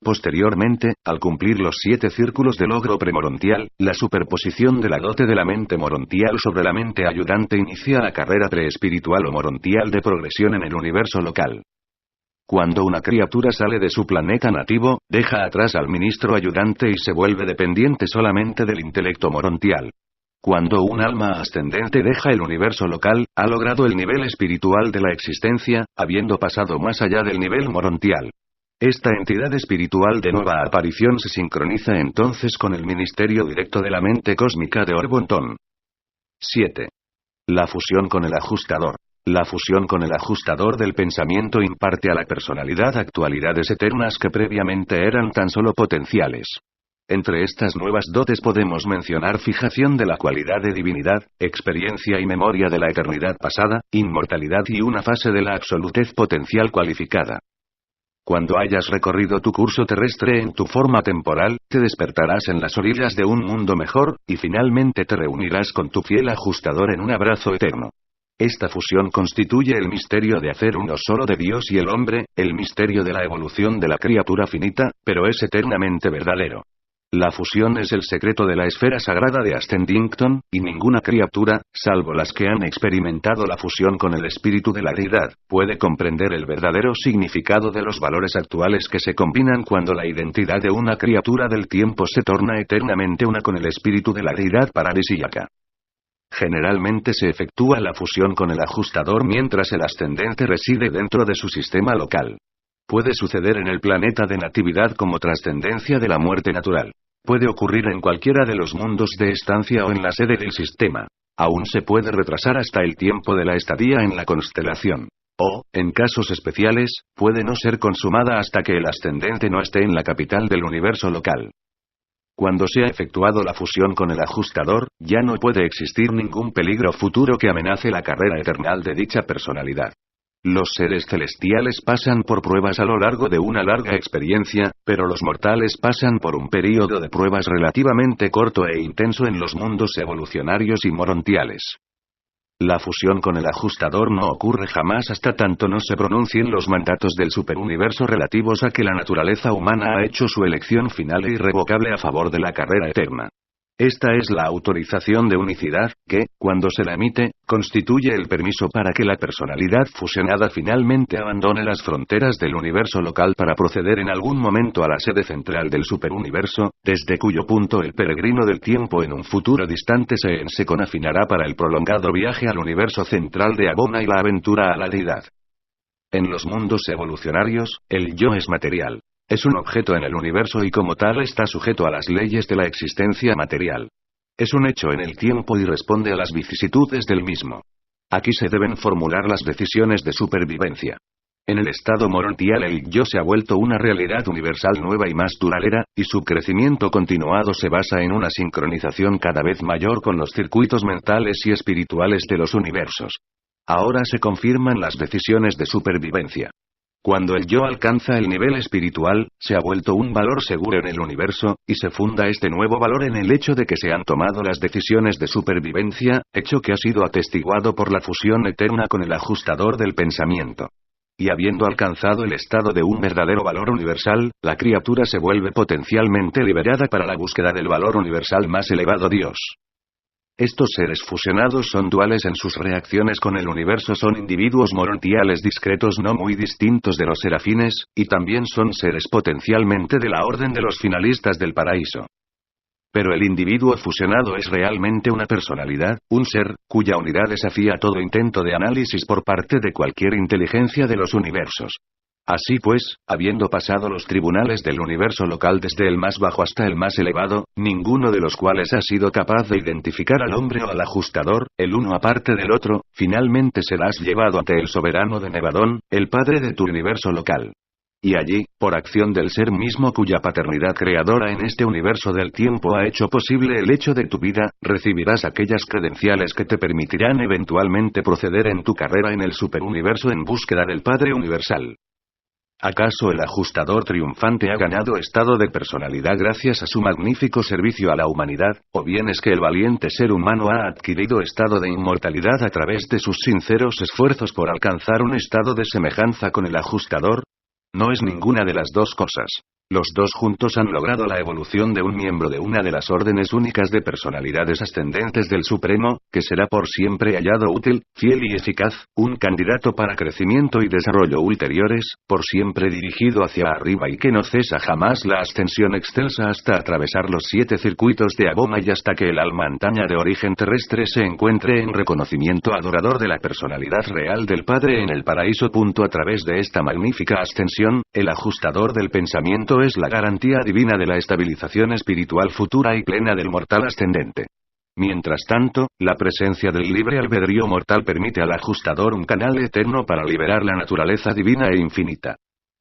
Posteriormente, al cumplir los 7 círculos de logro premorontial, la superposición de la dote de la mente morontial sobre la mente ayudante inicia la carrera preespiritual o morontial de progresión en el universo local. Cuando una criatura sale de su planeta nativo, deja atrás al ministro ayudante y se vuelve dependiente solamente del intelecto morontial. Cuando un alma ascendente deja el universo local, ha logrado el nivel espiritual de la existencia, habiendo pasado más allá del nivel morontial. Esta entidad espiritual de nueva aparición se sincroniza entonces con el ministerio directo de la mente cósmica de Orbonton. 7. La fusión con el ajustador. La fusión con el ajustador del pensamiento imparte a la personalidad actualidades eternas que previamente eran tan solo potenciales. Entre estas nuevas dotes podemos mencionar fijación de la cualidad de divinidad, experiencia y memoria de la eternidad pasada, inmortalidad y una fase de la absolutez potencial cualificada. Cuando hayas recorrido tu curso terrestre en tu forma temporal, te despertarás en las orillas de un mundo mejor, y finalmente te reunirás con tu fiel ajustador en un abrazo eterno. Esta fusión constituye el misterio de hacer uno solo de Dios y el hombre, el misterio de la evolución de la criatura finita, pero es eternamente verdadero. La fusión es el secreto de la esfera sagrada de Ascendington, y ninguna criatura, salvo las que han experimentado la fusión con el espíritu de la deidad, puede comprender el verdadero significado de los valores actuales que se combinan cuando la identidad de una criatura del tiempo se torna eternamente una con el espíritu de la deidad paradisíaca. Generalmente se efectúa la fusión con el ajustador mientras el ascendente reside dentro de su sistema local. Puede suceder en el planeta de natividad como trascendencia de la muerte natural. Puede ocurrir en cualquiera de los mundos de estancia o en la sede del sistema. Aún se puede retrasar hasta el tiempo de la estadía en la constelación. O, en casos especiales, puede no ser consumada hasta que el ascendente no esté en la capital del universo local. Cuando se ha efectuado la fusión con el ajustador, ya no puede existir ningún peligro futuro que amenace la carrera eternal de dicha personalidad. Los seres celestiales pasan por pruebas a lo largo de una larga experiencia, pero los mortales pasan por un período de pruebas relativamente corto e intenso en los mundos evolucionarios y morontiales. La fusión con el ajustador no ocurre jamás hasta tanto no se pronuncien los mandatos del superuniverso relativos a que la naturaleza humana ha hecho su elección final e irrevocable a favor de la carrera eterna. Esta es la autorización de unicidad, que, cuando se la emite, constituye el permiso para que la personalidad fusionada finalmente abandone las fronteras del universo local para proceder en algún momento a la sede central del superuniverso, desde cuyo punto el peregrino del tiempo en un futuro distante se conafinará para el prolongado viaje al universo central de Abona y la aventura a la deidad. En los mundos evolucionarios, el yo es material. Es un objeto en el universo y como tal está sujeto a las leyes de la existencia material. Es un hecho en el tiempo y responde a las vicisitudes del mismo. Aquí se deben formular las decisiones de supervivencia. En el estado morontial el yo se ha vuelto una realidad universal nueva y más duradera, y su crecimiento continuado se basa en una sincronización cada vez mayor con los circuitos mentales y espirituales de los universos. Ahora se confirman las decisiones de supervivencia. Cuando el yo alcanza el nivel espiritual, se ha vuelto un valor seguro en el universo, y se funda este nuevo valor en el hecho de que se han tomado las decisiones de supervivencia, hecho que ha sido atestiguado por la fusión eterna con el ajustador del pensamiento. Y habiendo alcanzado el estado de un verdadero valor universal, la criatura se vuelve potencialmente liberada para la búsqueda del valor universal más elevado Dios. Estos seres fusionados son duales en sus reacciones con el universo, son individuos morontiales discretos no muy distintos de los serafines, y también son seres potencialmente de la orden de los finalistas del paraíso. Pero el individuo fusionado es realmente una personalidad, un ser, cuya unidad desafía todo intento de análisis por parte de cualquier inteligencia de los universos. Así pues, habiendo pasado los tribunales del universo local desde el más bajo hasta el más elevado, ninguno de los cuales ha sido capaz de identificar al hombre o al ajustador, el uno aparte del otro, finalmente serás llevado ante el soberano de Nevadón, el padre de tu universo local. Y allí, por acción del ser mismo cuya paternidad creadora en este universo del tiempo ha hecho posible el hecho de tu vida, recibirás aquellas credenciales que te permitirán eventualmente proceder en tu carrera en el superuniverso en búsqueda del Padre Universal. ¿Acaso el ajustador triunfante ha ganado estado de personalidad gracias a su magnífico servicio a la humanidad, o bien es que el valiente ser humano ha adquirido estado de inmortalidad a través de sus sinceros esfuerzos por alcanzar un estado de semejanza con el ajustador? No es ninguna de las dos cosas. Los dos juntos han logrado la evolución de un miembro de una de las órdenes únicas de personalidades ascendentes del Supremo, que será por siempre hallado útil, fiel y eficaz, un candidato para crecimiento y desarrollo ulteriores, por siempre dirigido hacia arriba y que no cesa jamás la ascensión excelsa hasta atravesar los 7 circuitos de Aboma y hasta que el alma antaña de origen terrestre se encuentre en reconocimiento adorador de la personalidad real del Padre en el paraíso. A través de esta magnífica ascensión, el ajustador del pensamiento es la garantía divina de la estabilización espiritual futura y plena del mortal ascendente. Mientras tanto, la presencia del libre albedrío mortal permite al ajustador un canal eterno para liberar la naturaleza divina e infinita.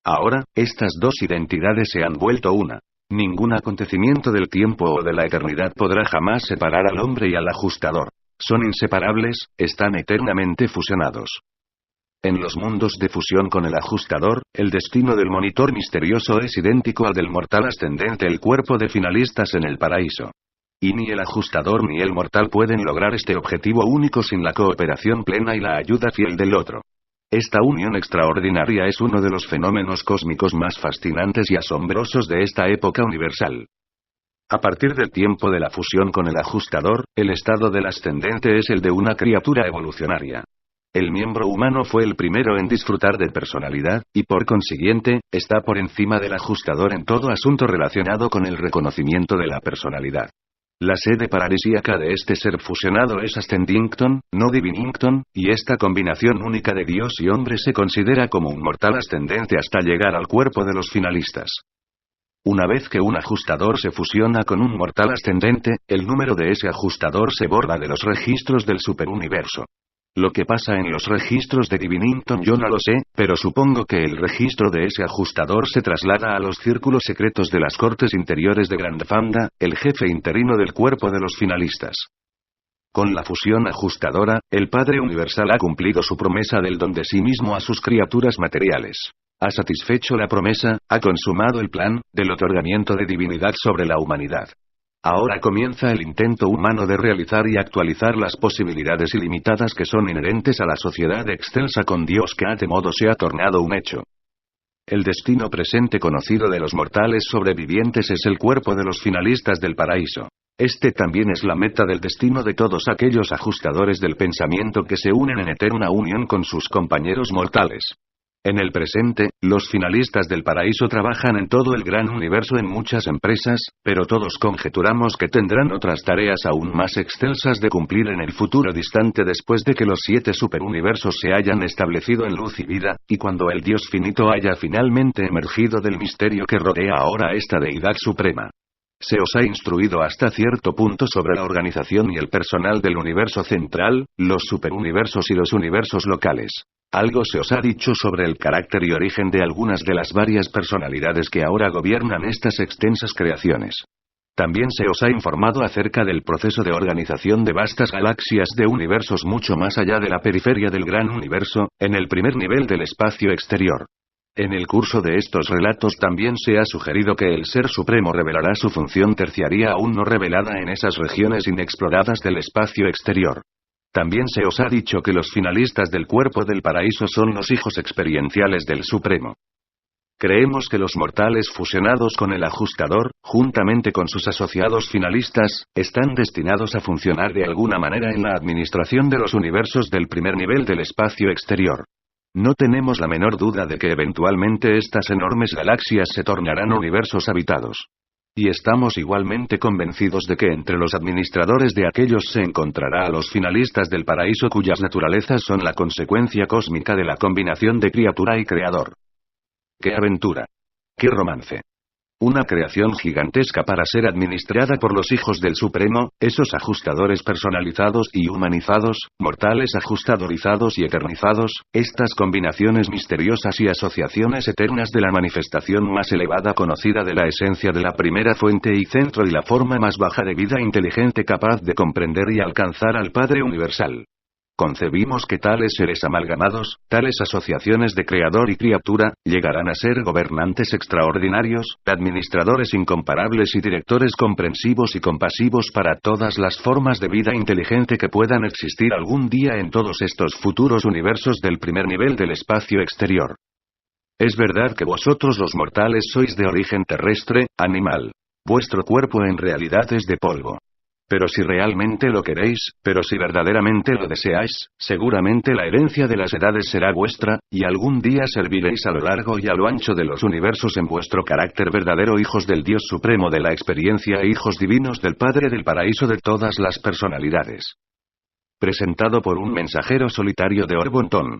Ahora, estas dos identidades se han vuelto una. Ningún acontecimiento del tiempo o de la eternidad podrá jamás separar al hombre y al ajustador. Son inseparables, están eternamente fusionados. En los mundos de fusión con el ajustador, el destino del monitor misterioso es idéntico al del mortal ascendente, el cuerpo de finalistas en el paraíso. Y ni el ajustador ni el mortal pueden lograr este objetivo único sin la cooperación plena y la ayuda fiel del otro. Esta unión extraordinaria es uno de los fenómenos cósmicos más fascinantes y asombrosos de esta época universal. A partir del tiempo de la fusión con el ajustador, el estado del ascendente es el de una criatura evolucionaria. El miembro humano fue el primero en disfrutar de personalidad, y por consiguiente, está por encima del ajustador en todo asunto relacionado con el reconocimiento de la personalidad. La sede paradisíaca de este ser fusionado es Ascendington, no Divinington, y esta combinación única de Dios y hombre se considera como un mortal ascendente hasta llegar al cuerpo de los finalistas. Una vez que un ajustador se fusiona con un mortal ascendente, el número de ese ajustador se borra de los registros del superuniverso. Lo que pasa en los registros de Divinington yo no lo sé, pero supongo que el registro de ese ajustador se traslada a los círculos secretos de las cortes interiores de Grandfanda, el jefe interino del cuerpo de los finalistas. Con la fusión ajustadora, el Padre Universal ha cumplido su promesa del don de sí mismo a sus criaturas materiales. Ha satisfecho la promesa, ha consumado el plan, del otorgamiento de divinidad sobre la humanidad. Ahora comienza el intento humano de realizar y actualizar las posibilidades ilimitadas que son inherentes a la sociedad excelsa con Dios que de modo se ha tornado un hecho. El destino presente conocido de los mortales sobrevivientes es el cuerpo de los finalistas del paraíso. Este también es la meta del destino de todos aquellos ajustadores del pensamiento que se unen en eterna unión con sus compañeros mortales. En el presente, los finalistas del paraíso trabajan en todo el gran universo en muchas empresas, pero todos conjeturamos que tendrán otras tareas aún más excelsas de cumplir en el futuro distante después de que los 7 superuniversos se hayan establecido en luz y vida, y cuando el Dios finito haya finalmente emergido del misterio que rodea ahora a esta deidad suprema. Se os ha instruido hasta cierto punto sobre la organización y el personal del universo central, los superuniversos y los universos locales. Algo se os ha dicho sobre el carácter y origen de algunas de las varias personalidades que ahora gobiernan estas extensas creaciones. También se os ha informado acerca del proceso de organización de vastas galaxias de universos mucho más allá de la periferia del gran universo, en el primer nivel del espacio exterior. En el curso de estos relatos también se ha sugerido que el Ser Supremo revelará su función terciaria aún no revelada en esas regiones inexploradas del espacio exterior. También se os ha dicho que los finalistas del cuerpo del paraíso son los hijos experienciales del Supremo. Creemos que los mortales fusionados con el ajustador, juntamente con sus asociados finalistas, están destinados a funcionar de alguna manera en la administración de los universos del primer nivel del espacio exterior. No tenemos la menor duda de que eventualmente estas enormes galaxias se tornarán universos habitados. Y estamos igualmente convencidos de que entre los administradores de aquellos se encontrará a los finalistas del paraíso cuyas naturalezas son la consecuencia cósmica de la combinación de criatura y creador. ¡Qué aventura! ¡Qué romance! Una creación gigantesca para ser administrada por los hijos del Supremo, esos ajustadores personalizados y humanizados, mortales ajustadorizados y eternizados, estas combinaciones misteriosas y asociaciones eternas de la manifestación más elevada conocida de la esencia de la primera fuente y centro y la forma más baja de vida inteligente capaz de comprender y alcanzar al Padre Universal. Concebimos que tales seres amalgamados, tales asociaciones de creador y criatura, llegarán a ser gobernantes extraordinarios, administradores incomparables y directores comprensivos y compasivos para todas las formas de vida inteligente que puedan existir algún día en todos estos futuros universos del primer nivel del espacio exterior. Es verdad que vosotros los mortales sois de origen terrestre, animal. Vuestro cuerpo en realidad es de polvo. Pero si realmente lo queréis, pero si verdaderamente lo deseáis, seguramente la herencia de las edades será vuestra, y algún día serviréis a lo largo y a lo ancho de los universos en vuestro carácter verdadero hijos del Dios Supremo de la experiencia e hijos divinos del Padre del Paraíso de todas las personalidades. Presentado por un mensajero solitario de Orbonton.